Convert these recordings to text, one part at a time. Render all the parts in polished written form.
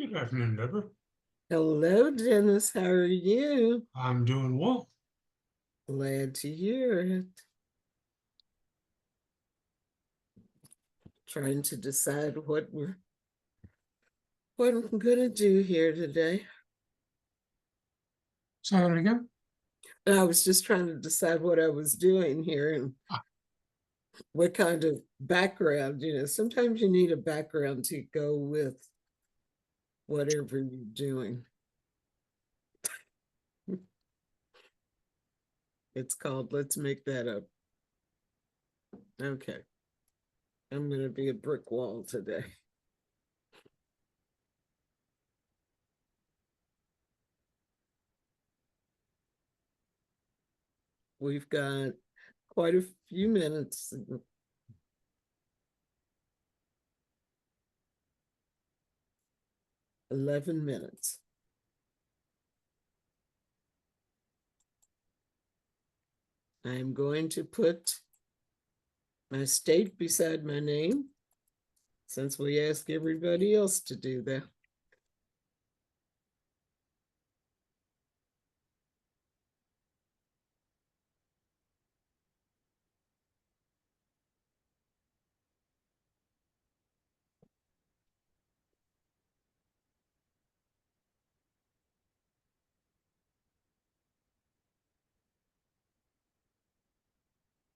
Good afternoon, Deborah. Hello, Dennis. How are you? I'm doing well. Glad to hear it. Trying to decide what I'm gonna do here today. Say that again. And I was just trying to decide what I was doing here and Ah, what kind of background. Sometimes you need a background to go with whatever you're doing. It's called Let's Make That Up. Okay. I'm gonna be a brick wall today. We've got quite a few minutes. 11 minutes. I'm going to put my state beside my name since we ask everybody else to do that.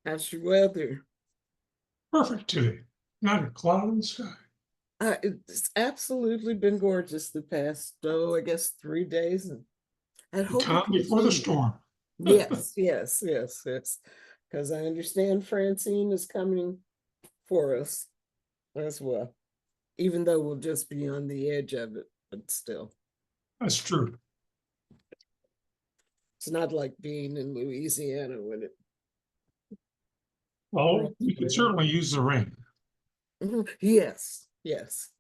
How's your weather? perfect today. Not a cloud in the sky. It's absolutely been gorgeous the past, I guess 3 days. And I The hope it calm before the continues. storm. Yes, yes, yes, yes. Because I understand Francine is coming for us as well, even though we'll just be on the edge of it, but still. That's true. It's not like being in Louisiana when it Well, rains we could pretty certainly use the rain. hard. Yes, yes.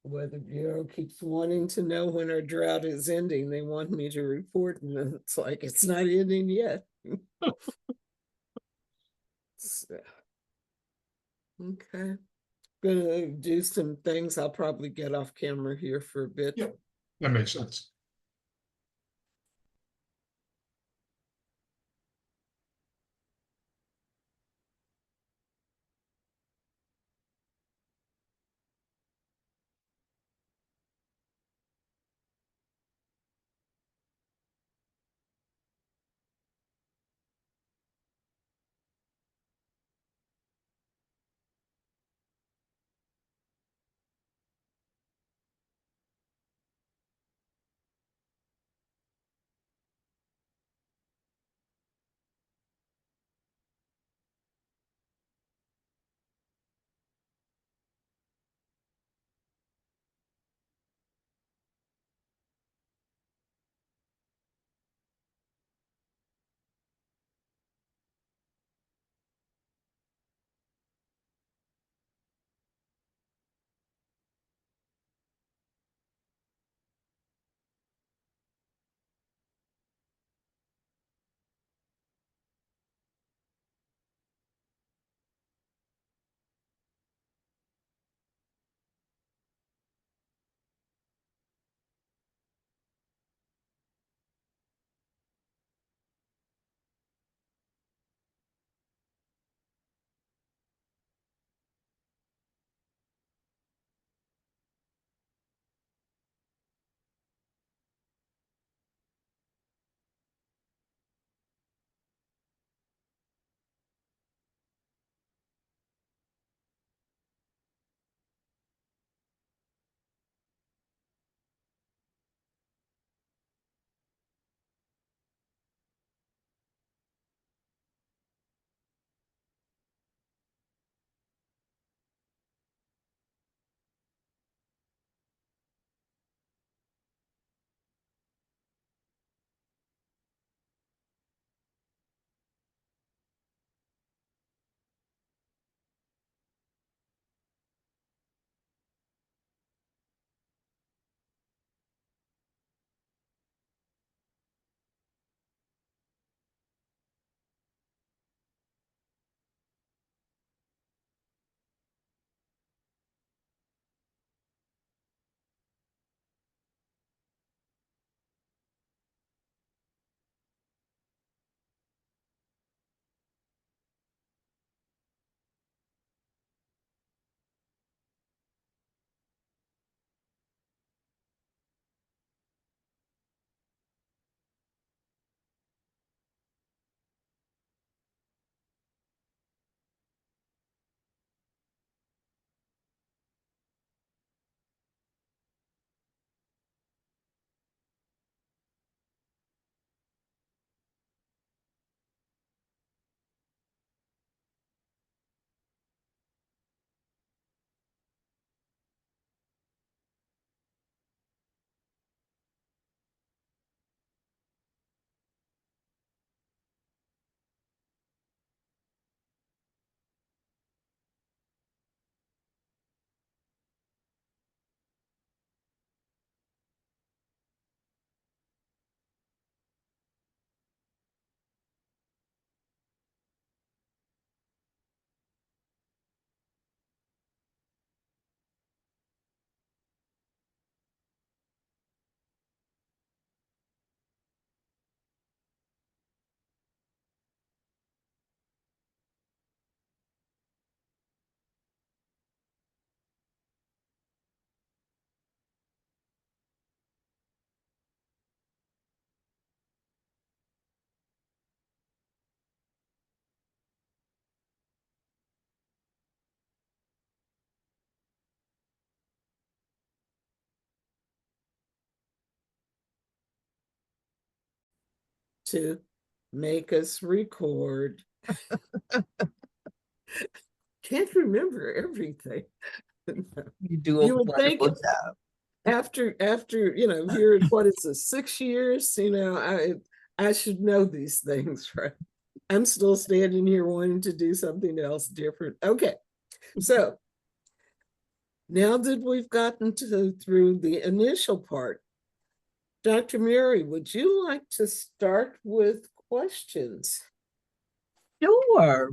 Weather Bureau keeps wanting to know when our drought is ending. They want me to report, and it's like it's not ending yet. So, okay. Gonna do some things. I'll probably get off camera here for a bit. Yep, that makes sense. to make us record. Can't remember everything. You do a You would think wonderful job. after here, what is it, 6 years? I should know these things, right? I'm still standing here wanting to do something else different. Okay, so now that we've gotten through the initial part, Dr. Mary, would you like to start with questions? Sure.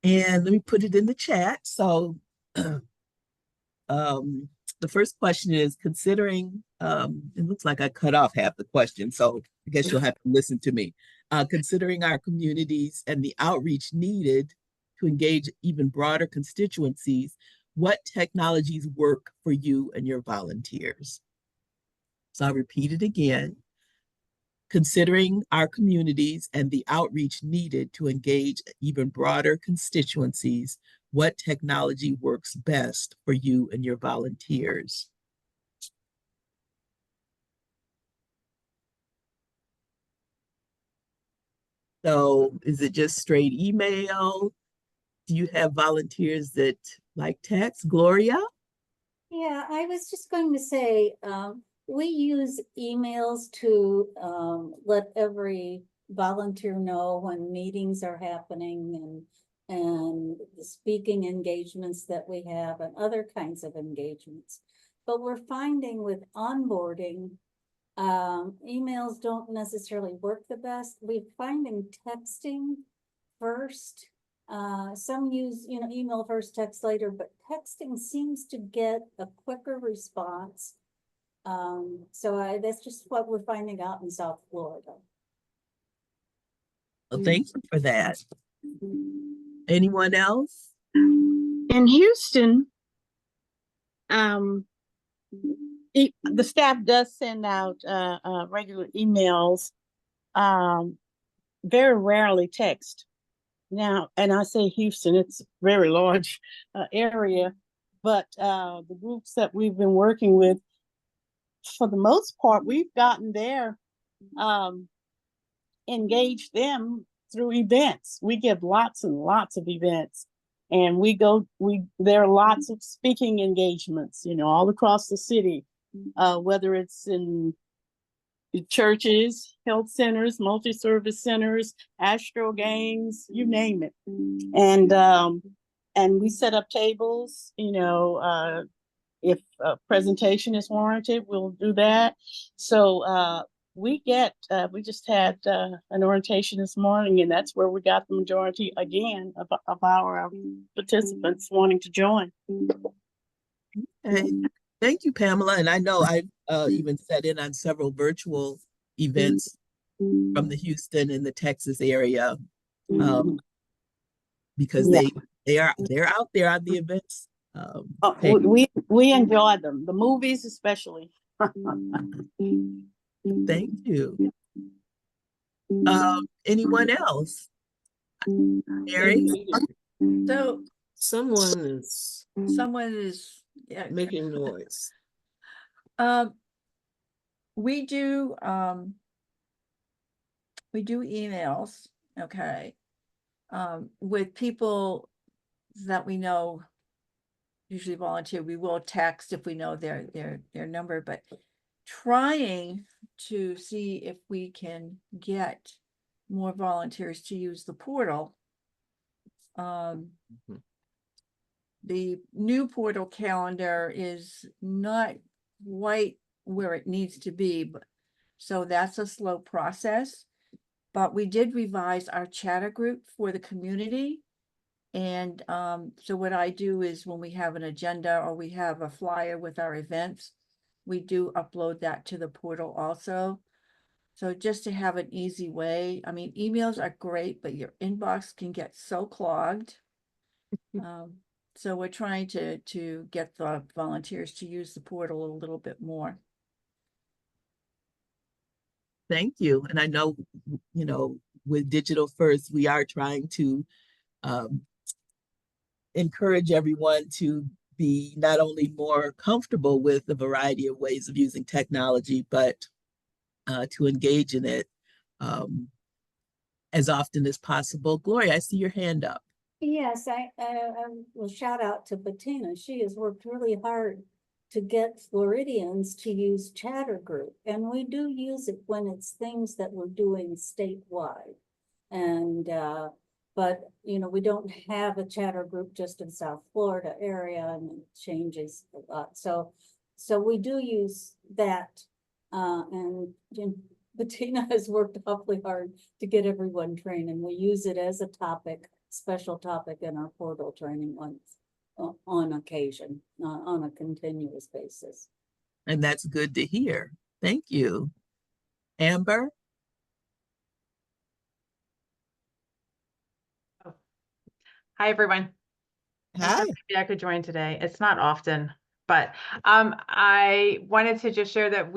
And let me put it in the chat. So the first question is considering, it looks like I cut off half the question, so I guess you'll have to listen to me. Considering our communities and the outreach needed to engage even broader constituencies, what technologies work for you and your volunteers? So I'll repeat it again. Considering our communities and the outreach needed to engage even broader constituencies, what technology works best for you and your volunteers? So is it just straight email? Do you have volunteers that like text? Gloria? Yeah, I was just going to say, we use emails to let every volunteer know when meetings are happening and the speaking engagements that we have and other kinds of engagements. But we're finding with onboarding, emails don't necessarily work the best. We're finding texting first. Some use, email first, text later, but texting seems to get a quicker response. So that's just what we're finding out in South Florida. Well, thank you for that. Anyone else? In Houston, the staff does send out regular emails, very rarely text. Now, and I say Houston, it's a very large area, but the groups that we've been working with, for the most part, we've gotten there, engaged them through events. We give lots and lots of events. And there are lots of speaking engagements, all across the city, whether it's in churches, health centers, multi-service centers, Astro games, you name it. And we set up tables, if a presentation is warranted, we'll do that. So we just had an orientation this morning, and that's where we got the majority again of our participants wanting to join. Okay. Thank you, Pamela. And I know I've even sat in on several virtual events from the Houston and the Texas area, because they're out there on the events. We enjoy them, the movies especially. Thank you. Anyone else? Mary? So Someone is making noise. We do emails, okay, with people that we know usually volunteer. We will text if we know their number, but trying to see if we can get more volunteers to use the portal. The new portal calendar is not quite where it needs to be, but so that's a slow process. But we did revise our chatter group for the community. And so what I do is when we have an agenda or we have a flyer with our events, we do upload that to the portal also. So just to have an easy way, I mean, emails are great, but your inbox can get so clogged. So we're trying to get the volunteers to use the portal a little bit more. Thank you. And I know, with Digital First, we are trying to encourage everyone to be not only more comfortable with the variety of ways of using technology, but to engage in it as often as possible. Gloria, I see your hand up. Yes, I will shout out to Bettina. She has worked really hard to get Floridians to use Chatter Group. And we do use it when it's things that we're doing statewide. And, but, you know, we don't have a Chatter Group just in South Florida area, and it changes a lot. So we do use that. And Bettina has worked awfully hard to get everyone trained, and we use it as a topic, special topic in our portal training on occasion, on a continuous basis. And that's good to hear. Thank you. Amber? Hi, everyone. I'm so Hi. happy I could join today. It's not often, but I wanted to just share that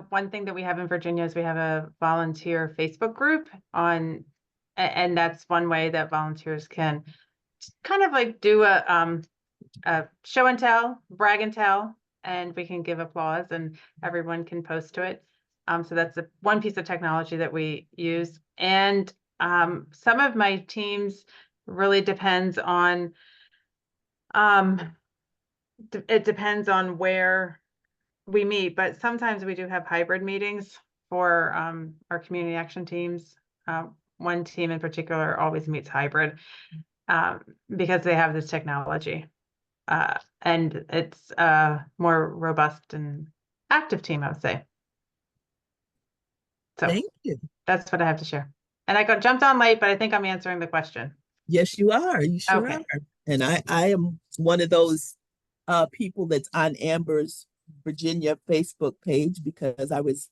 one thing that we have in Virginia is we have a volunteer Facebook group on, and that's one way that volunteers can kind of like do a show and tell, brag and tell, and we can give applause and everyone can post to it. So that's one piece of technology that we use. And some of my teams really depends on, it depends on where we meet, but sometimes we do have hybrid meetings for our community action teams. One team in particular always meets hybrid because they have this technology. And it's a more robust and active team, I would say. So Thank you. that's what I have to share. And I got jumped on late, but I think I'm answering the question. Yes, you are. You sure Okay. are. And I am one of those people that's on Amber's Virginia Facebook page because I was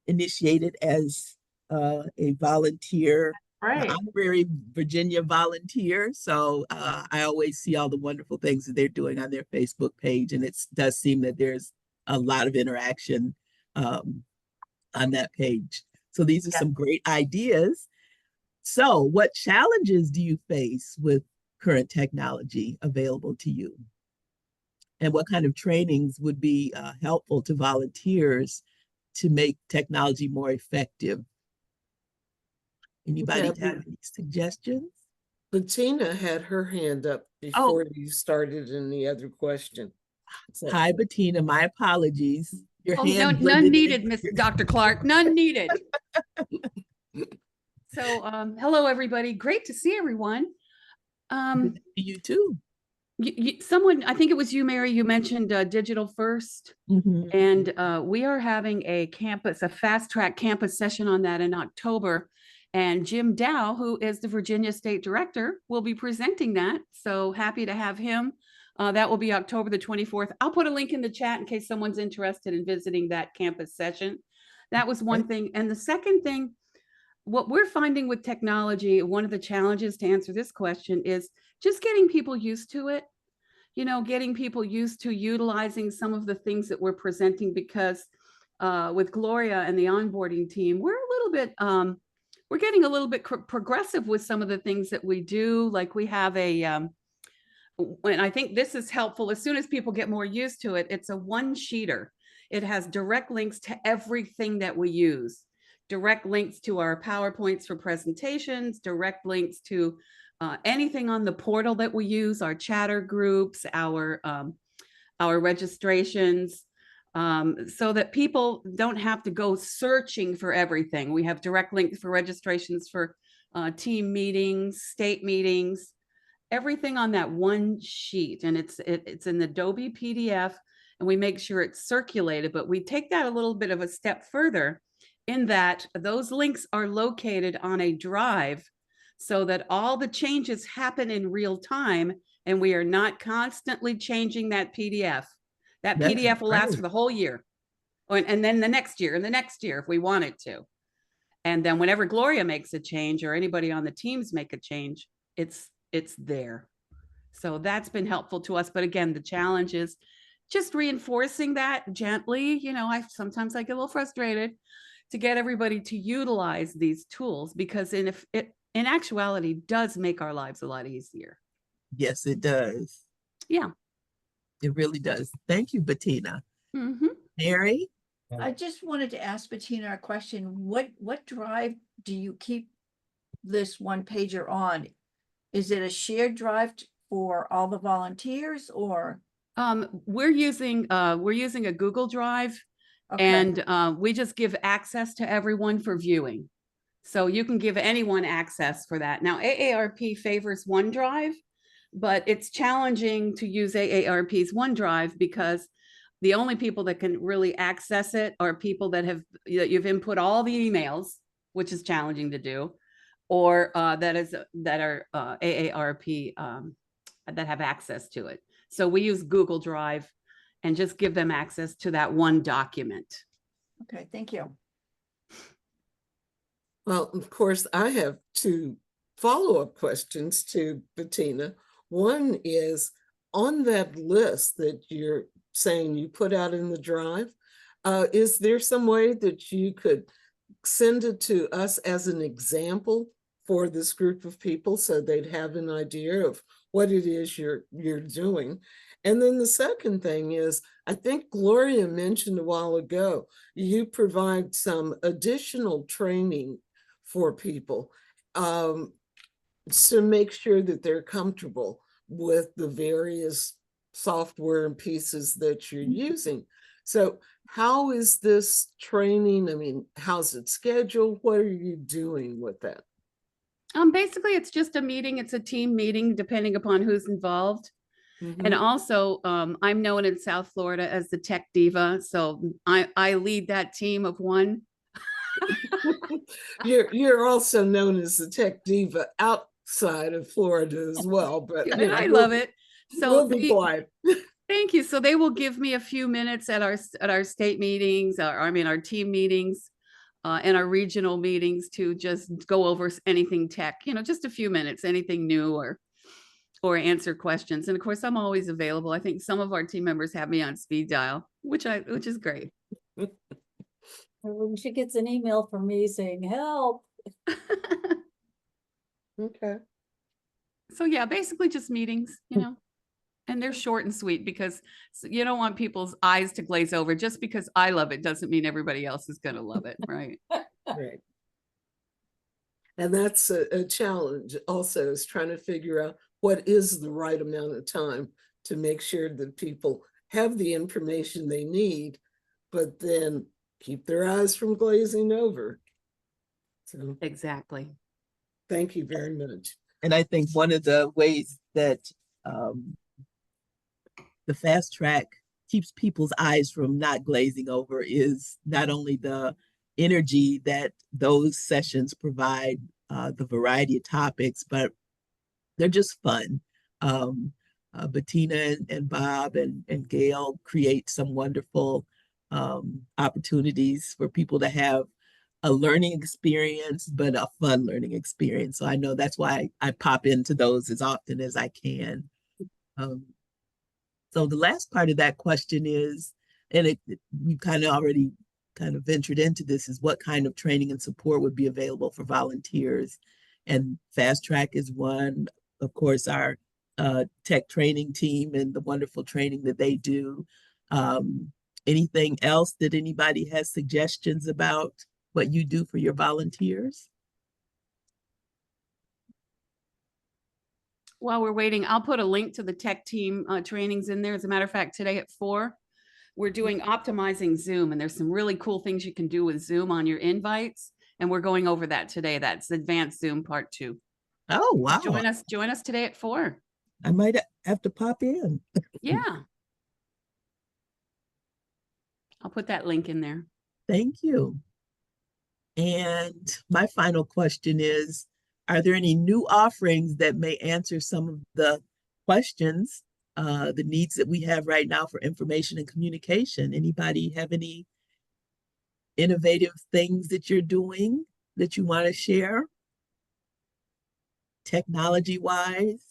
initiated as a volunteer, Right. honorary Virginia volunteer. So I always see all the wonderful things that they're doing on their Facebook page. And it does seem that there's a lot of interaction on that page. So these are Yeah. some great ideas. So what challenges do you face with current technology available to you? And what kind of trainings would be helpful to volunteers to make technology more effective? Anybody Yeah, have any suggestions? Bettina had her hand up before you started in the other question. So, Hi, Bettina. My apologies. Your Oh, hand none blended needed, in. Miss Dr. Clark, none needed. So, hello, everybody. Great to see everyone. Good to see you too. Someone, I think it was you, Mary, you mentioned digital first. Mhm. And we are having a fast track campus session on that in October. And Jim Dow, who is the Virginia State Director, will be presenting that. So happy to have him. That will be October the 24th. I'll put a link in the chat in case someone's interested in visiting that campus session. That was one thing. And the second thing, what we're finding with technology, one of the challenges to answer this question is just getting people used to it. You know, getting people used to utilizing some of the things that we're presenting, because with Gloria and the onboarding team, we're a little bit, we're getting a little bit progressive with some of the things that we do. Like we have and I think this is helpful. As soon as people get more used to it, it's a one-sheeter. It has direct links to everything that we use, direct links to our PowerPoints for presentations, direct links to anything on the portal that we use, our chatter groups, our registrations, so that people don't have to go searching for everything. We have direct links for registrations for team meetings, state meetings, everything on that one sheet. And it's an Adobe PDF, and we make sure it's circulated, but we take that a little bit of a step further in that those links are located on a drive so that all the changes happen in real time and we are not constantly changing that PDF. That That's PDF will last great. for the whole year, and then the next year and the next year if we wanted to. And then whenever Gloria makes a change or anybody on the teams make a change, it's there. So that's been helpful to us. But again, the challenge is just reinforcing that gently. You know, sometimes I get a little frustrated to get everybody to utilize these tools, because in actuality does make our lives a lot easier. Yes, it does. Yeah. It really does. Thank you, Bettina. Mm-hmm. Mary? I just wanted to ask Bettina a question. What drive do you keep this one pager on? Is it a shared drive for all the volunteers or? We're using a Google Drive, Okay. and we just give access to everyone for viewing. So you can give anyone access for that. Now, AARP favors OneDrive, but it's challenging to use AARP's OneDrive because the only people that can really access it are people that you've input all the emails, which is challenging to do, or that are AARP that have access to it. So we use Google Drive and just give them access to that one document. Okay, thank you. Well, of course, I have two follow-up questions to Bettina. One is, on that list that you're saying you put out in the drive, is there some way that you could send it to us as an example for this group of people so they'd have an idea of what it is you're doing? And then the second thing is, I think Gloria mentioned a while ago, you provide some additional training for people to make sure that they're comfortable with the various software and pieces that you're using. So how is this training? I mean, how's it scheduled? What are you doing with that? Basically, it's just a meeting. It's a team meeting, depending upon who's involved. And Mhm. also, I'm known in South Florida as the tech diva. So I lead that team of one. You're also known as the tech diva outside of Florida as well, but And I love it. So we'll be quiet. thank you. So they will give me a few minutes at our state meetings, our team meetings, and our regional meetings to just go over anything tech, just a few minutes, anything new or answer questions. And of course, I'm always available. I think some of our team members have me on speed dial, which is great. When she gets an email from me saying, help. Okay. So yeah, basically just meetings, and they're short and sweet because you don't want people's eyes to glaze over. Just because I love it doesn't mean everybody else is going to love it, right? Right. And that's a challenge also, is trying to figure out what is the right amount of time to make sure that people have the information they need, but then keep their eyes from glazing over. So Exactly. thank you very much. And I think one of the ways that the fast track keeps people's eyes from not glazing over is not only the energy that those sessions provide, the variety of topics, but they're just fun. Bettina and Bob and Gail create some wonderful opportunities for people to have a learning experience, but a fun learning experience. So I know that's why I pop into those as often as I can. So the last part of that question is, and we kind of already kind of ventured into this, is what kind of training and support would be available for volunteers? And Fast Track is one. Of course, our tech training team and the wonderful training that they do. Anything else that anybody has suggestions about what you do for your volunteers? While we're waiting, I'll put a link to the tech team trainings in there. As a matter of fact, today at 4, we're doing optimizing Zoom, and there's some really cool things you can do with Zoom on your invites. And we're going over that today. That's advanced Zoom part 2. Oh, wow. Join us today at 4. I might have to pop in. Yeah. I'll put that link in there. Thank you. And my final question is, are there any new offerings that may answer some of the questions, the needs that we have right now for information and communication? Anybody have any innovative things that you're doing that you want to share, technology-wise?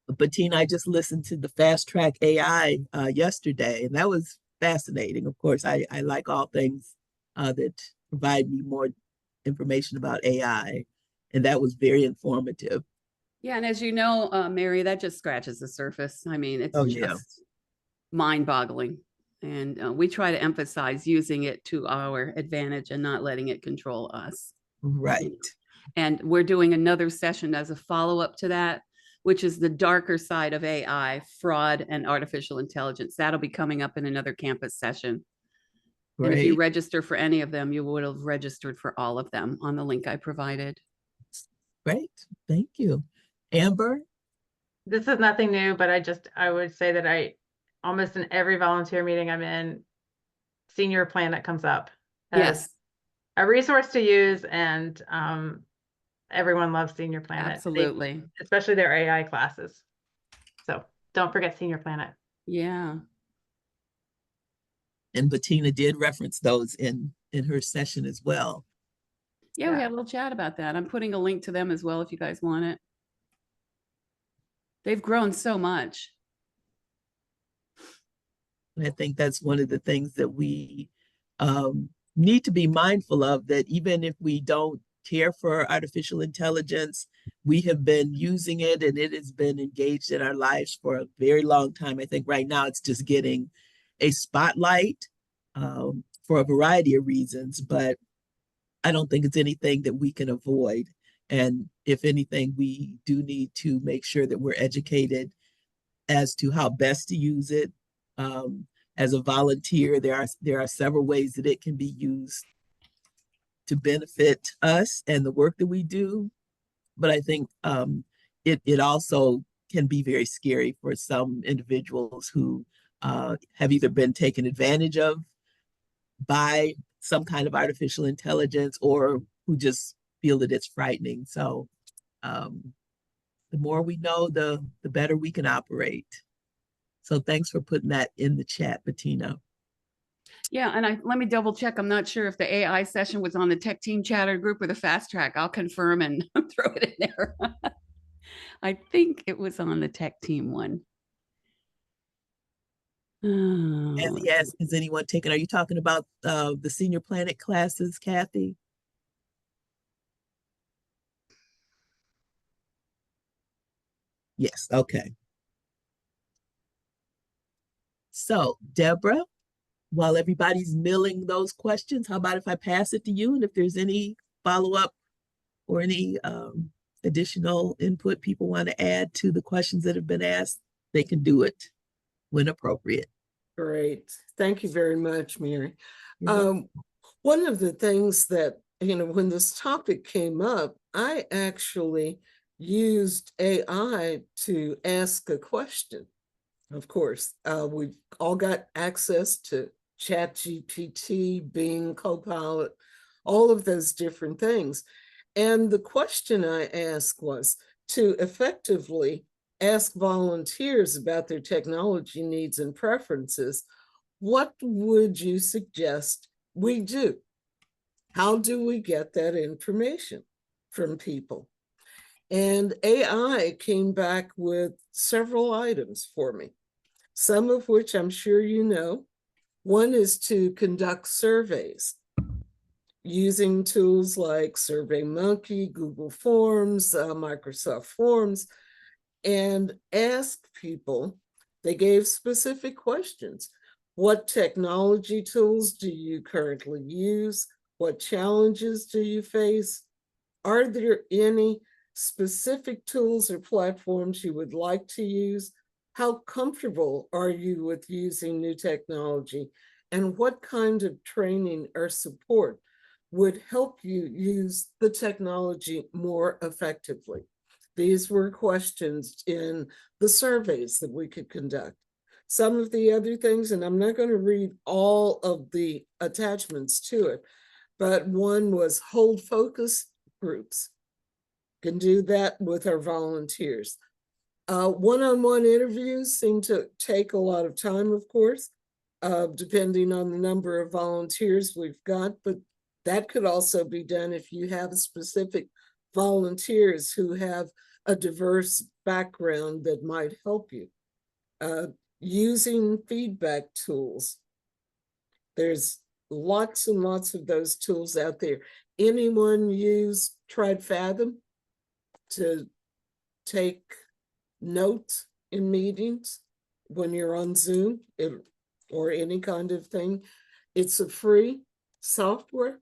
Bettina, I just listened to the Fast Track AI yesterday, and that was fascinating. Of course, I like all things that provide me more information about AI, and that was very informative. Yeah, and as you know, Mary, that just scratches the surface. I mean, it's Oh, yeah. just mind-boggling. And we try to emphasize using it to our advantage and not letting it control us. Right. And we're doing another session as a follow-up to that, which is the darker side of AI, fraud and artificial intelligence. That'll be coming up in another campus session. And if you Great. register for any of them, you would have registered for all of them on the link I provided. Great. Thank you. Amber? This is nothing new, but I would say that almost in every volunteer meeting I'm in, Senior Planet comes up as Yes, a resource to use, and everyone loves Senior Planet. absolutely. Especially their AI classes. So don't forget Senior Planet. Yeah. And Bettina did reference those in her session as well. Yeah, we Yeah. had a little chat about that. I'm putting a link to them as well if you guys want it. They've grown so much. And I think that's one of the things that we need to be mindful of, that even if we don't care for artificial intelligence, we have been using it and it has been engaged in our lives for a very long time. I think right now it's just getting a spotlight for a variety of reasons, but I don't think it's anything that we can avoid. And if anything, we do need to make sure that we're educated as to how best to use it. As a volunteer, there are several ways that it can be used to benefit us and the work that we do. But I think it also can be very scary for some individuals who have either been taken advantage of by some kind of artificial intelligence or who just feel that it's frightening. So the more we know, the better we can operate. So thanks for putting that in the chat, Bettina. Yeah, and let me double check. I'm not sure if the AI session was on the tech team chatter group or the fast track. I'll confirm and throw it in there. I think it was on the tech team one. Kathy asked, is anyone taking, are you talking about the Senior Planet classes, Kathy? Yes, okay. So, Deborah, while everybody's milling those questions, how about if I pass it to you? And if there's any follow-up or any additional input people want to add to the questions that have been asked, they can do it when appropriate. Great. Thank you very much, Mary. You're welcome. One of the things that, when this topic came up, I actually used AI to ask a question. Of course, we've all got access to ChatGPT, Bing, Copilot, all of those different things. And the question I asked was to effectively ask volunteers about their technology needs and preferences. What would you suggest we do? How do we get that information from people? And AI came back with several items for me, some of which I'm sure you know. One is to conduct surveys using tools like SurveyMonkey, Google Forms, Microsoft Forms, and ask people. They gave specific questions. What technology tools do you currently use? What challenges do you face? Are there any specific tools or platforms you would like to use? How comfortable are you with using new technology? And what kind of training or support would help you use the technology more effectively? These were questions in the surveys that we could conduct. Some of the other things, and I'm not going to read all of the attachments to it, but one was hold focus groups. Can do that with our volunteers. One-on-one interviews seem to take a lot of time, of course, depending on the number of volunteers we've got, but that could also be done if you have specific volunteers who have a diverse background that might help you. Using feedback tools. There's lots and lots of those tools out there. Anyone tried Fathom to take notes in meetings when you're on Zoom? or any kind of thing. It's a free software,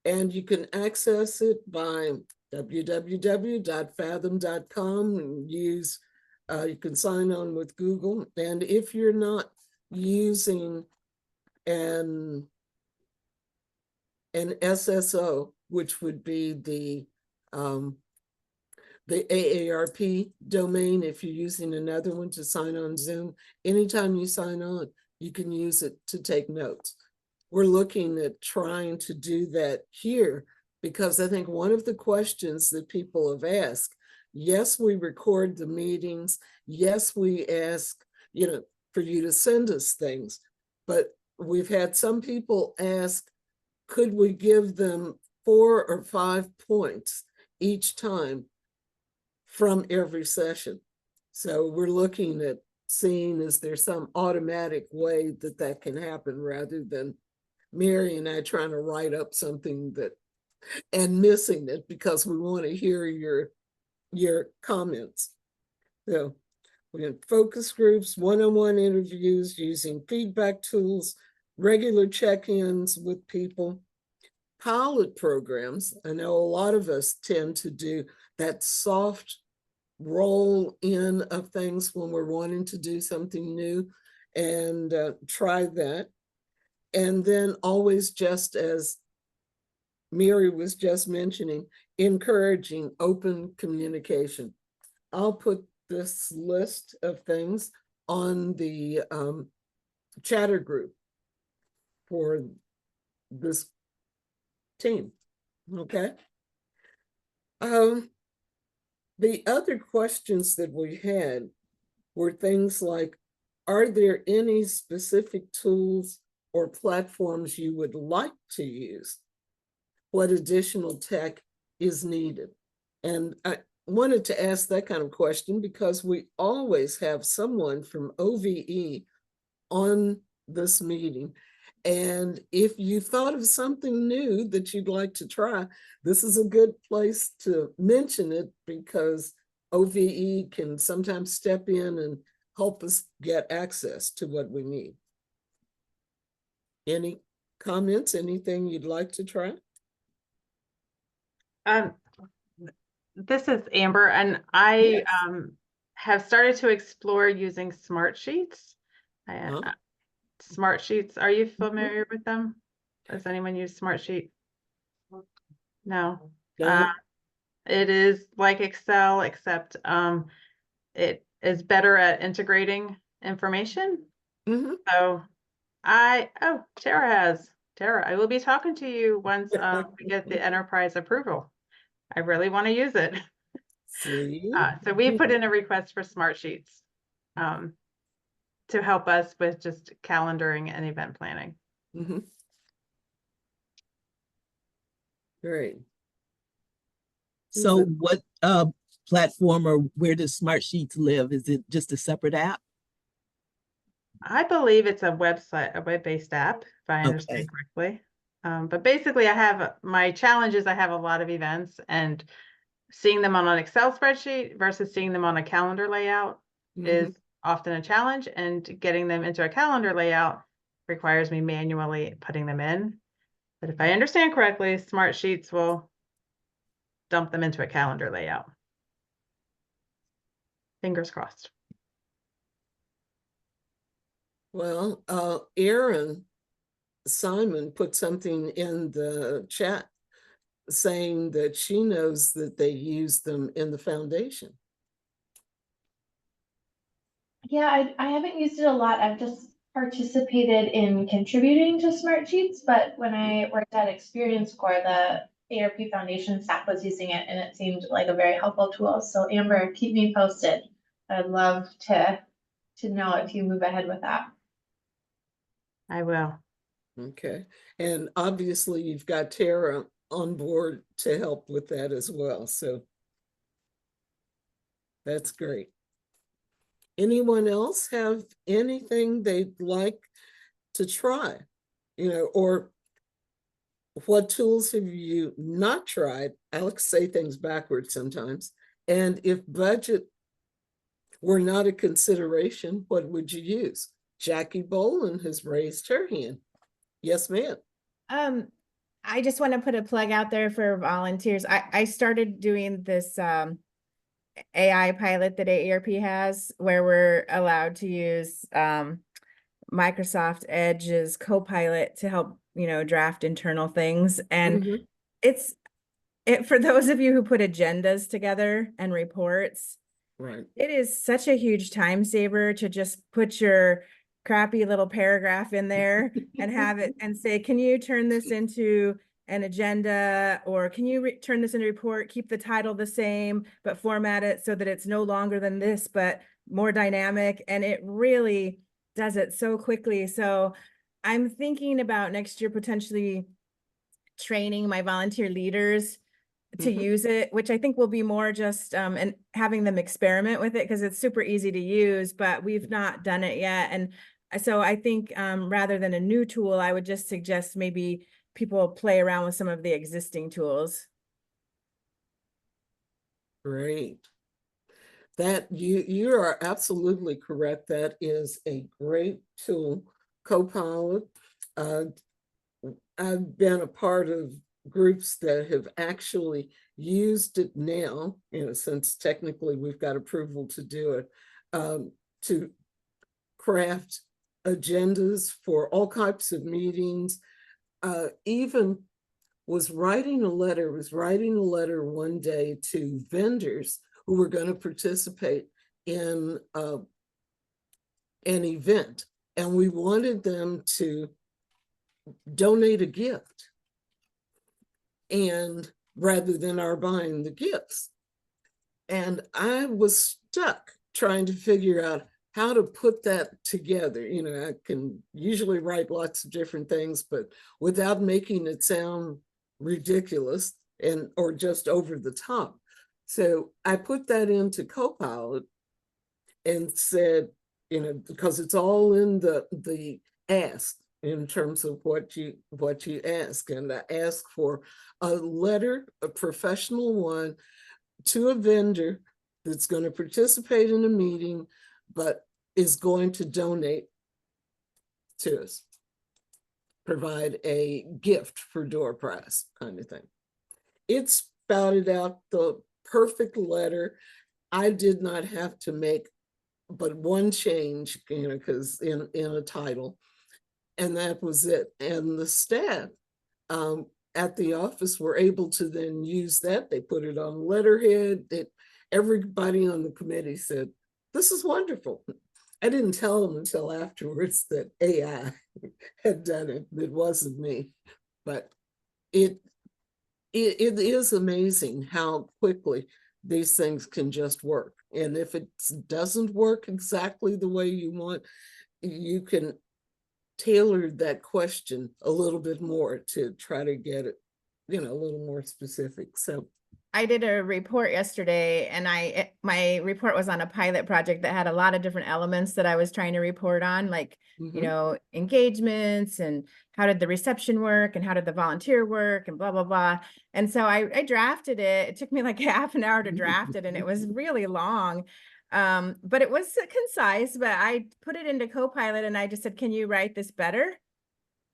and you can access it by www.fathom.com and use, you can sign on with Google. And if you're not using an SSO, which would be the AARP domain, if you're using another one to sign on Zoom, anytime you sign on, you can use it to take notes. We're looking at trying to do that here, because I think one of the questions that people have asked, yes, we record the meetings. Yes, we ask, for you to send us things, but we've had some people ask, could we give them 4 or 5 points each time from every session? So we're looking at seeing, is there some automatic way that that can happen, rather than Mary and I trying to write up something and missing it because we want to hear your comments. So we have focus groups, one-on-one interviews using feedback tools, regular check-ins with people, pilot programs. I know a lot of us tend to do that soft roll in of things when we're wanting to do something new, and try that. And then always, just as Mary was just mentioning, encouraging open communication. I'll put this list of things on the chatter group for this team, okay? The other questions that we had were things like, are there any specific tools or platforms you would like to use? What additional tech is needed? And I wanted to ask that kind of question because we always have someone from OVE on this meeting. And if you thought of something new that you'd like to try, this is a good place to mention it, because OVE can sometimes step in and help us get access to what we need. Any comments, anything you'd like to try? This is Amber, and I Yes. have started to explore using smart sheets. Huh? Smart sheets, are you familiar with them? Does anyone use smart sheet? No. No. It is like Excel, except it is better at integrating information. Mhm. So Tara, I will be talking to you once we get the enterprise approval. I really want to use it. See? So we put in a request for smart sheets to help us with just calendaring and event planning. Mhm. Great. So what platform or where does Smart Sheets live? Is it just a separate app? I believe it's a website, a web-based app, if I understand correctly. But basically I have my challenge is I have a lot of events, and seeing them on an Excel spreadsheet versus seeing them on a calendar layout is often a challenge, and getting them into a calendar layout requires me manually putting them in. But if I understand correctly, Smart Sheets will dump them into a calendar layout. Fingers crossed. Well, Erin Simon put something in the chat saying that she knows that they use them in the foundation. Yeah, I haven't used it a lot. I've just participated in contributing to Smartsheets, but when I worked at Experience Corps, the ARP Foundation staff was using it, and it seemed like a very helpful tool. So Amber, keep me posted. I'd love to know if you move ahead with that. I will. Okay. And obviously you've got Tara on board to help with that as well. So that's great. Anyone else have anything they'd like to try? Or what tools have you not tried? I like to say things backwards sometimes. And if budget were not a consideration, what would you use? Jackie Boland has raised her hand. Yes, ma'am. I just want to put a plug out there for volunteers. I started doing this AI pilot that AARP has where we're allowed to use Microsoft Edge's Copilot to help, draft internal things. And Mhm. it's for those of you who put agendas together and reports, Right. it is such a huge time saver to just put your crappy little paragraph in there and have it and say, can you turn this into an agenda, or can you turn this into a report, keep the title the same, but format it so that it's no longer than this, but more dynamic. And it really does it so quickly. So I'm thinking about next year potentially training my volunteer leaders to Mhm. use it, which I think will be more just and having them experiment with it because it's super easy to use, but we've not done it yet. And so I think rather than a new tool, I would just suggest maybe people play around with some of the existing tools. Great. That you are absolutely correct. That is a great tool, Copilot. I've been a part of groups that have actually used it now, since technically we've got approval to do it, to craft agendas for all types of meetings. Even was writing a letter one day to vendors who were going to participate in an event, and we wanted them to donate a gift, and rather than our buying the gifts. And I was stuck trying to figure out how to put that together. I can usually write lots of different things, but without making it sound ridiculous or just over the top. So I put that into Copilot and said, because it's all in the ask in terms of what you ask. And I ask for a letter, a professional one, to a vendor that's going to participate in a meeting, but is going to donate to us, provide a gift for door prize kind of thing. It spouted out the perfect letter. I did not have to make but one change, because in a title, and that was it. And the staff at the office were able to then use that. They put it on letterhead. Everybody on the committee said, "This is wonderful." I didn't tell them until afterwards that AI had done it. It wasn't me, but it is amazing how quickly these things can just work. And if it doesn't work exactly the way you want, you can tailor that question a little bit more to try to get it, a little more specific. So I did a report yesterday, and my report was on a pilot project that had a lot of different elements that I was trying to report on, like, engagements and how did the reception work and how did the volunteer work and blah, blah, blah. And so I drafted it. It took me like half an hour to draft it, and it was really long. But it was concise, but I put it into Copilot and I just said, can you write this better?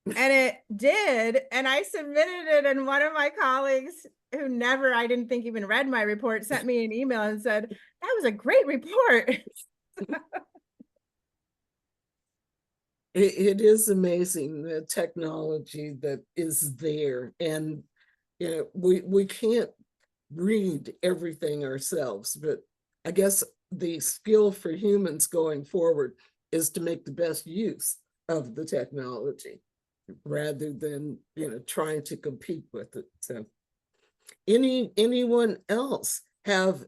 And it did. And I submitted it, and one of my colleagues who I didn't think even read my report, sent me an email and said, that was a great report. it is amazing, the technology that is there. And we can't read everything ourselves, but I guess the skill for humans going forward is to make the best use of the technology rather than trying to compete with it. So anyone else have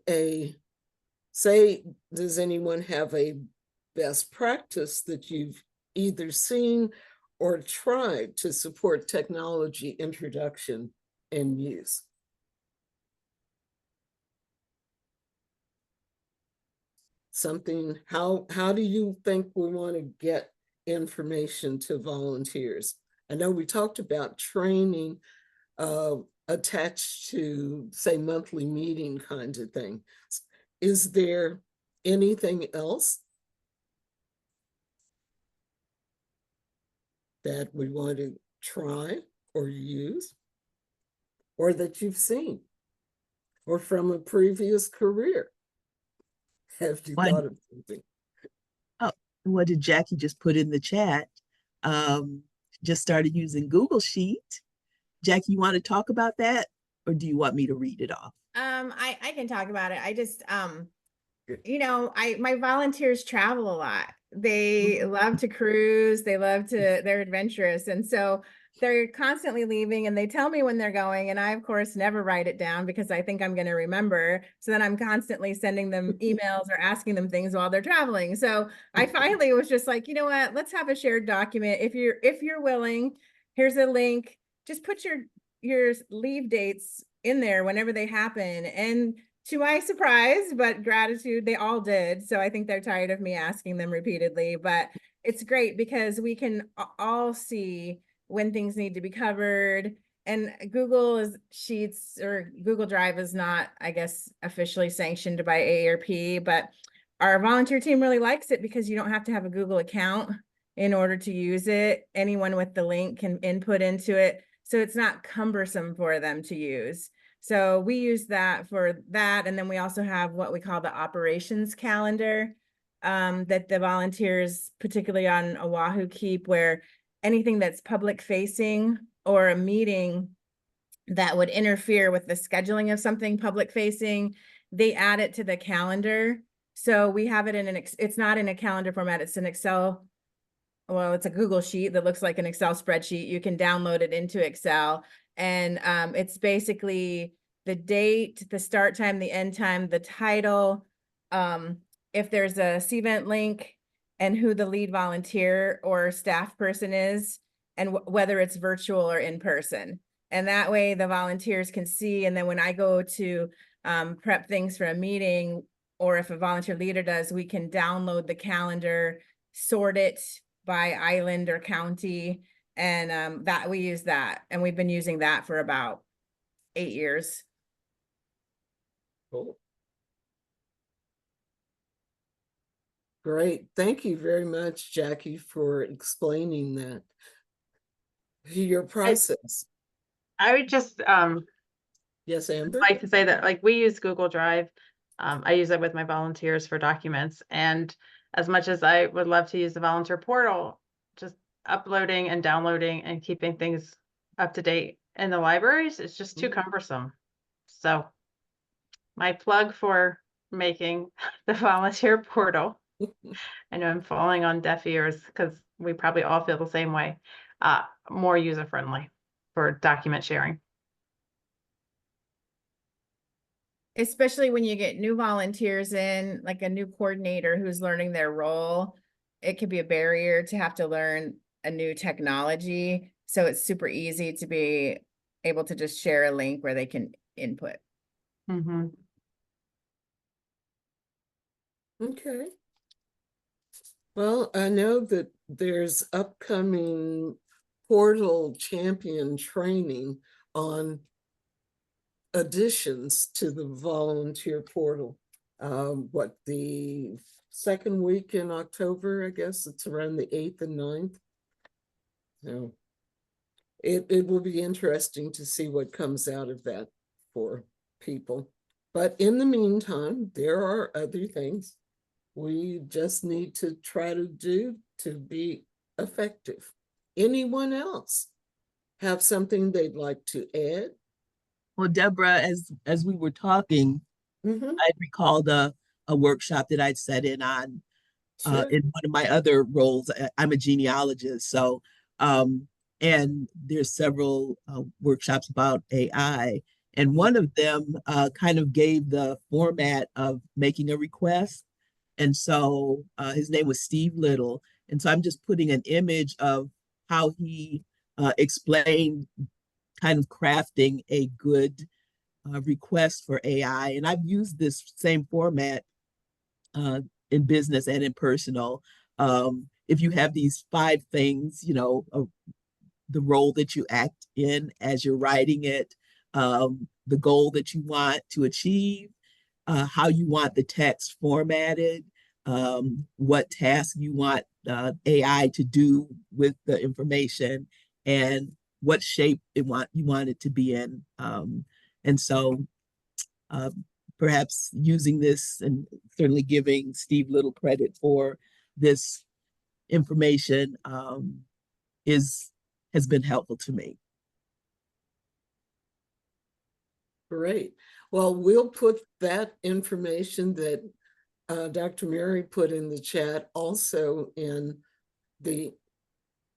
does anyone have a best practice that you've either seen or tried to support technology introduction and use? Something, how do you think we want to get information to volunteers? I know we talked about training attached to, say, monthly meeting kinds of thing. Is there anything else? that we want to try or use, or that you've seen, or from a previous career? Have you One, thought of something? oh, what did Jackie just put in the chat? Um, just started using Google Sheet. Jackie, you want to talk about that, or do you want me to read it off? I can talk about it. I just, you know, my volunteers travel a lot. They love to cruise, they're adventurous. And so they're constantly leaving and they tell me when they're going. And I, of course, never write it down because I think I'm going to remember. So then I'm constantly sending them emails or asking them things while they're traveling. So I finally was just like, you know what, let's have a shared document. If you're willing, here's a link. Just put your leave dates in there whenever they happen. And to my surprise, but gratitude, they all did. So I think they're tired of me asking them repeatedly, but it's great because we can all see when things need to be covered. And Sheets or Google Drive is not, I guess, officially sanctioned by AARP, but our volunteer team really likes it because you don't have to have a Google account in order to use it. Anyone with the link can input into it. So it's not cumbersome for them to use. So we use that for that. And then we also have what we call the operations calendar that the volunteers, particularly on Oahu, keep, where anything that's public facing or a meeting that would interfere with the scheduling of something public facing, they add it to the calendar. So we have it in it's not in a calendar format, it's an Excel. Well, it's a Google sheet that looks like an Excel spreadsheet. You can download it into Excel. And it's basically the date, the start time, the end time, the title, if there's a CVent link, and who the lead volunteer or staff person is, and whether it's virtual or in person. And that way the volunteers can see. And then when I go to prep things for a meeting, or if a volunteer leader does, we can download the calendar, sort it by island or county, and that we use that, and we've been using that for about 8 years. Cool. Great. Thank you very much, Jackie, for explaining that. Your process. I would just Yes, Amber? like to say that, like, we use Google Drive. I use it with my volunteers for documents, and as much as I would love to use the volunteer portal, just uploading and downloading and keeping things up to date in the libraries is just too cumbersome. So my plug for making the volunteer portal, I know I'm falling on deaf ears because we probably all feel the same way, more user-friendly for document sharing. Especially when you get new volunteers in, like a new coordinator who's learning their role, it could be a barrier to have to learn a new technology. So it's super easy to be able to just share a link where they can input. Mm-hmm. Okay. Well, I know that there's upcoming portal champion training on additions to the volunteer portal. What, the second week in October, I guess it's around the 8th and 9th. So it will be interesting to see what comes out of that for people. But in the meantime, there are other things we just need to try to do to be effective. Anyone else have something they'd like to add? Well, Deborah, as we were talking, I recalled a workshop that I'd set in on Sure. in one of my other roles. I'm a genealogist, so and there's several workshops about AI, and one of them kind of gave the format of making a request. And so his name was Steve Little. And so I'm just putting an image of how he explained kind of crafting a good request for AI. And I've used this same format in business and in personal. If you have these 5 things, you know, the role that you act in as you're writing it, the goal that you want to achieve, how you want the text formatted, what task you want AI to do with the information, and what shape you want it to be in. And so uh, perhaps using this, and certainly giving Steve little credit for this information, has been helpful to me. Great. Well, we'll put that information that Dr. Mary put in the chat also in the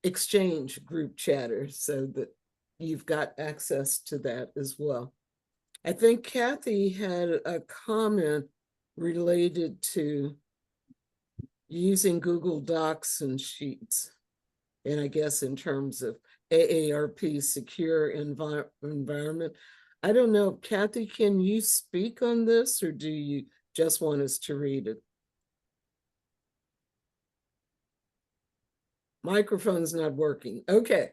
exchange group chatter, so that you've got access to that as well. I think Kathy had a comment related to using Google Docs and Sheets. And I guess in terms of AARP secure environment. I don't know, Kathy, can you speak on this, or do you just want us to read it? Microphone's not working. Okay.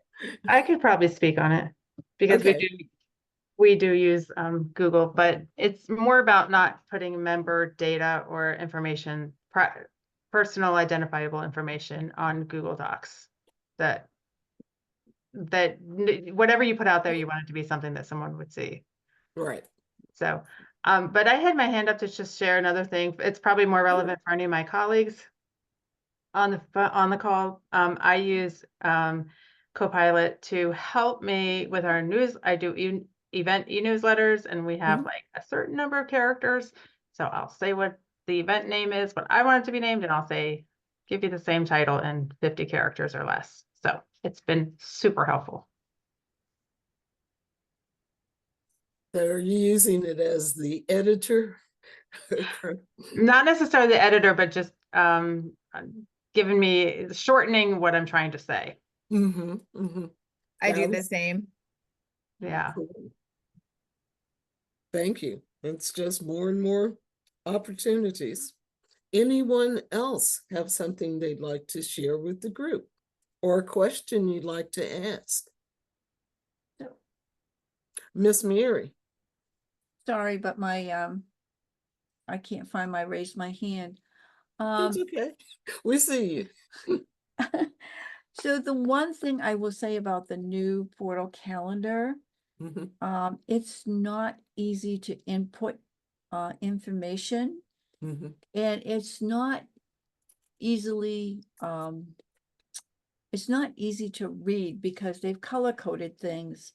I could probably speak on it because Okay. we do use Google, but it's more about not putting member data or information, personal identifiable information on Google Docs. That whatever you put out there, you want it to be something that someone would see. Right. So, but I had my hand up to just share another thing. It's probably more relevant for any of my colleagues on the call. I use Copilot to help me with our news. I do event e-newsletters, and we have like a certain number of characters. So I'll say what the event name is, what I want it to be named, and I'll say, give you the same title in 50 characters or less. So it's been super helpful. So are you using it as the editor? Not necessarily the editor, but just giving me, shortening what I'm trying to say. I do the same. Yeah. Thank you. It's just more and more opportunities. Anyone else have something they'd like to share with the group, or a question you'd like to ask? No. Miss Mary. Sorry, but my I can't find my raise my hand. That's okay. We see you. So the one thing I will say about the new portal calendar, it's not easy to input information, and it's not easily it's not easy to read because they've color coded things.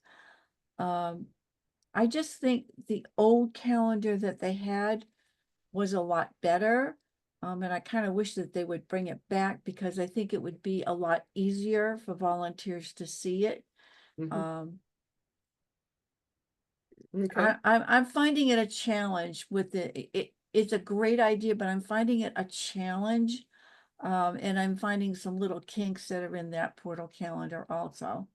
I just think the old calendar that they had was a lot better. And I kind of wish that they would bring it back, because I think it would be a lot easier for volunteers to see it. Okay. I'm finding it a challenge with it's a great idea, but I'm finding it a challenge. And I'm finding some little kinks that are in that portal calendar also.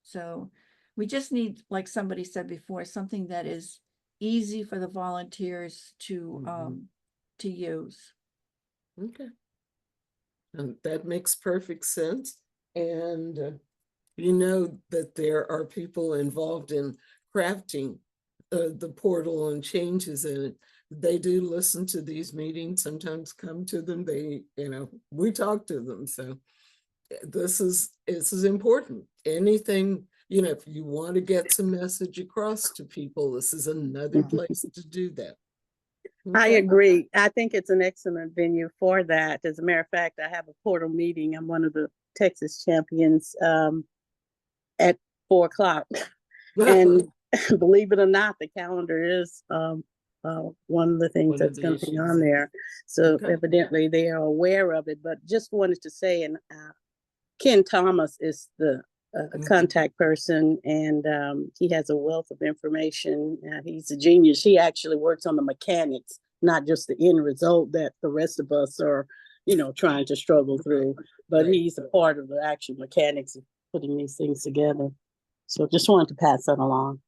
So we just need, like somebody said before, something that is easy for the volunteers to use. Okay. And that makes perfect sense. And you know that there are people involved in crafting the portal and changes in it. They do listen to these meetings, sometimes come to them. They, we talk to them. So this is important. Anything, if you want to get some message across to people, this is another place to do that. I Okay. agree. I think it's an excellent venue for that. As a matter of fact, I have a portal meeting. I'm one of the Texas champions at 4:00. And believe it or not, the calendar is one of the things that's going to be on there. So evidently they are aware of it, but just wanted to say, and Ken Thomas is the contact person, and he has a wealth of information. He's a genius. He actually works on the mechanics, not just the end result that the rest of us are, trying to struggle through, but he's a part of the actual mechanics of putting these things together. So just wanted to pass that along.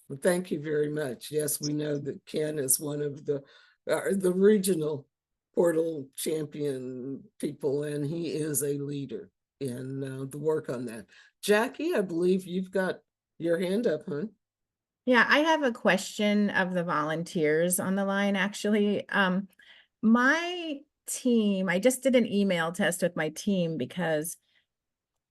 Well, thank you very much. Yes, we know that Ken is one of the regional portal champion people, and he is a leader in the work on that. Jackie, I believe you've got your hand up, huh? Yeah, I have a question of the volunteers on the line, actually. My team, I just did an email test with my team because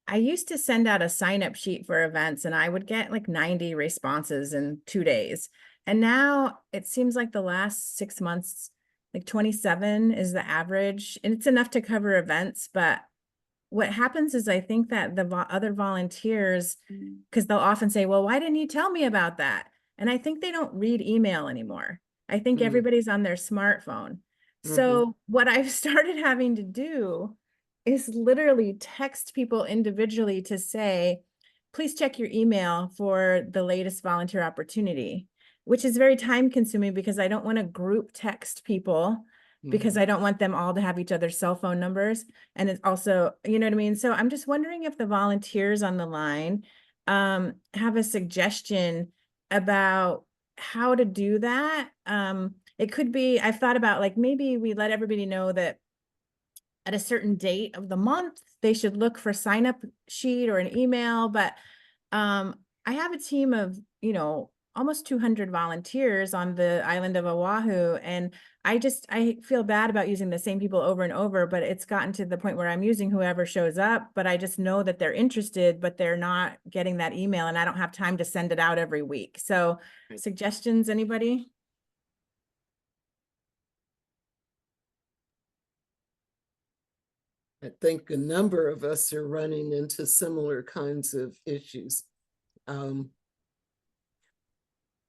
I used to send out a sign up sheet for events and I would get like 90 responses in 2 days. And now it seems like the last 6 months, like 27 is the average, and it's enough to cover events. But what happens is I think that the other volunteers, because they'll often say, well, why didn't you tell me about that? And I think they don't read email anymore. I think everybody's on their smartphone. So what I've started having to do is literally text people individually to say, please check your email for the latest volunteer opportunity, which is very time consuming because I don't want to group text people because I don't want them all to have each other's cell phone numbers. And it's also, you know what I mean? So I'm just wondering if the volunteers on the line have a suggestion about how to do that. It could be, I've thought about like, maybe we let everybody know that at a certain date of the month, they should look for sign up sheet or an email. But I have a team of, almost 200 volunteers on the island of Oahu. And I feel bad about using the same people over and over, but it's gotten to the point where I'm using whoever shows up, but I just know that they're interested, but they're not getting that email and I don't have time to send it out every week. So suggestions, anybody? I think a number of us are running into similar kinds of issues.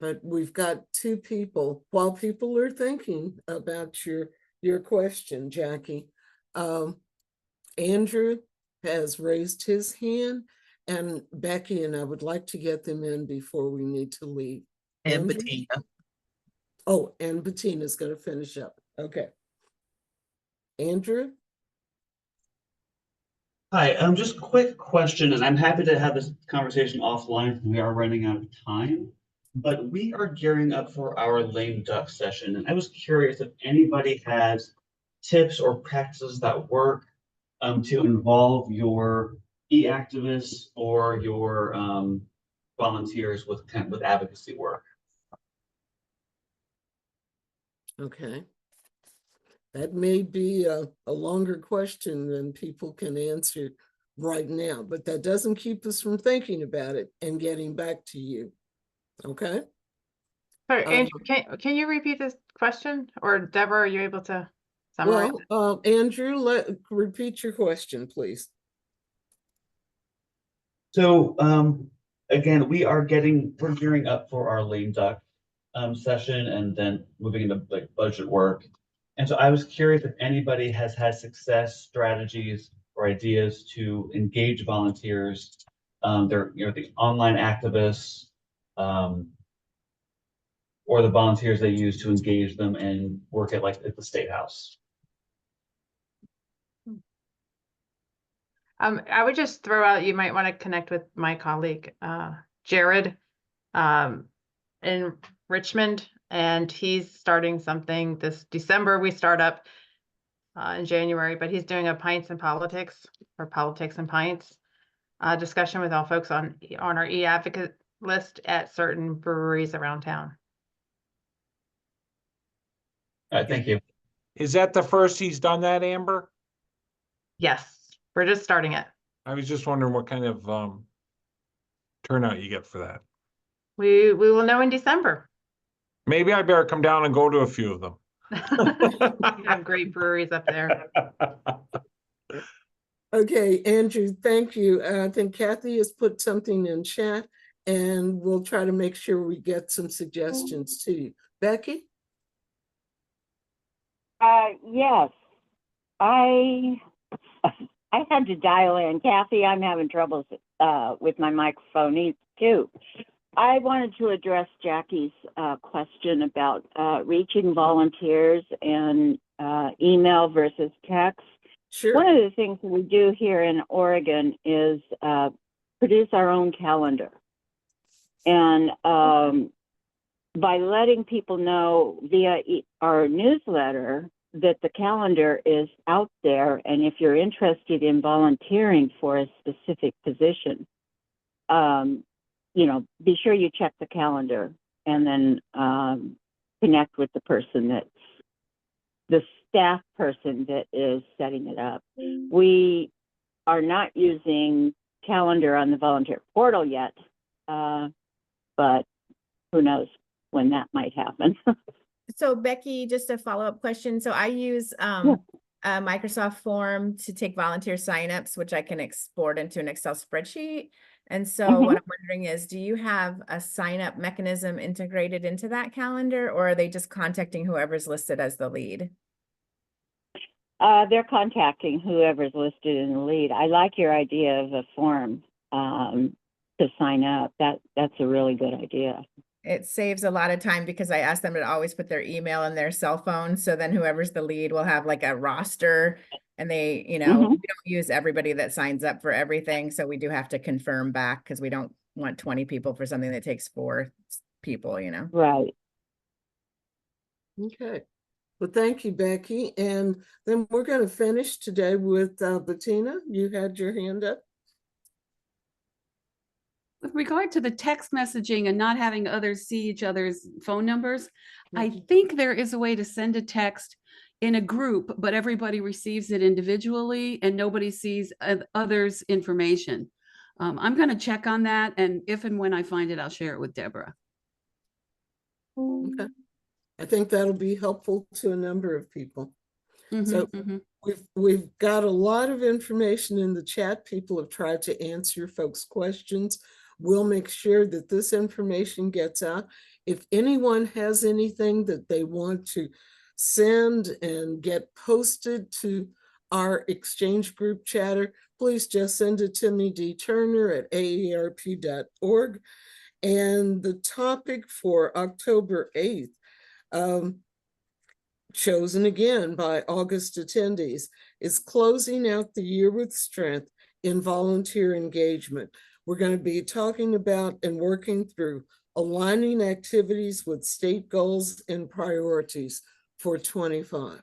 But we've got two people, while people are thinking about your question, Jackie. Andrew has raised his hand, and Becky and I would like to get them in before we need to leave. And Andrew? Bettina. Oh, and Bettina's going to finish up. Okay. Andrew? Hi, just a quick question, and I'm happy to have this conversation offline. We are running out of time, but we are gearing up for our lame duck session, and I was curious if anybody has tips or practices that work to involve your e-activists or your volunteers with advocacy work. Okay. That may be a longer question than people can answer right now, but that doesn't keep us from thinking about it and getting back to you. Okay? Sorry, Andrew, can you repeat this question? Or Deborah, are you able to summarize? Well, Andrew, repeat your question, please. So again, we're gearing up for our lame duck session and then moving into like budget work. And so I was curious if anybody has had success strategies or ideas to engage volunteers. They're the online activists or the volunteers they use to engage them and work at the State House. I would just throw out, you might want to connect with my colleague, Jared, in Richmond, and he's starting something this December. We start up in January, but he's doing a Pints and Politics, or Politics and Pints discussion with all folks on our e-advocate list at certain breweries around town. All right, thank you. Is that the first he's done that, Amber? Yes, we're just starting it. I was just wondering what kind of turnout you get for that. We will know in December. Maybe I better come down and go to a few of them. You have great breweries up there. Okay, Andrew, thank you. I think Kathy has put something in chat and we'll try to make sure we get some suggestions to you. Becky? Yes, I had to dial in. Kathy, I'm having troubles with my microphone too. I wanted to address Jackie's question about reaching volunteers and email versus text. Sure. One of the things that we do here in Oregon is produce our own calendar. And by letting people know via our newsletter that the calendar is out there, and if you're interested in volunteering for a specific position, be sure you check the calendar and then connect with the person that's staff person that is setting it up. We are not using calendar on the volunteer portal yet, but who knows when that might happen. So Becky, just a follow-up question. So I use Yeah. a Microsoft form to take volunteer signups, which I can export into an Excel spreadsheet. And so what I'm wondering is, do you have a sign up mechanism integrated into that calendar, or are they just contacting whoever's listed as the lead? They're contacting whoever's listed in the lead. I like your idea of a form to sign up. That's a really good idea. It saves a lot of time because I ask them to always put their email and their cell phone. So then whoever's the lead will have like a roster, and they, we don't use everybody that signs up for everything. So we do have to confirm back because we don't want 20 people for something that takes 4 people, Right. Okay. Well, thank you, Becky. And then we're going to finish today with Bettina. You had your hand up. With regard to the text messaging and not having others see each other's phone numbers, I think there is a way to send a text in a group, but everybody receives it individually and nobody sees others' information. I'm going to check on that, and if and when I find it, I'll share it with Deborah. Okay. I think that'll be helpful to a number of people. So we've got a lot of information in the chat. People have tried to answer folks' questions. We'll make sure that this information gets out. If anyone has anything that they want to send and get posted to our exchange group chatter, please just send it to me, dturner@aerp.org. And the topic for October 8th, chosen again by August attendees, is closing out the year with strength in volunteer engagement. We're going to be talking about and working through aligning activities with state goals and priorities for 25.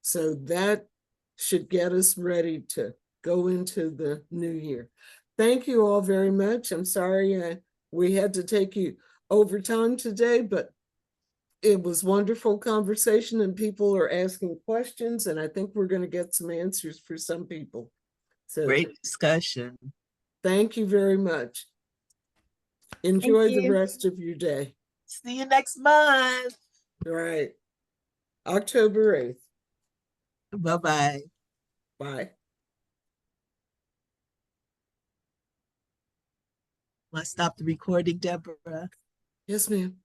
So that should get us ready to go into the new year. Thank you all very much. I'm sorry we had to take you over time today, but it was wonderful conversation and people are asking questions, and I think we're going to get some answers for some people. So Great discussion. thank you very much. Enjoy the rest of your day. See you next month. All right. October 8th. Bye-bye. Bye. Let's stop the recording, Deborah. Yes, ma'am.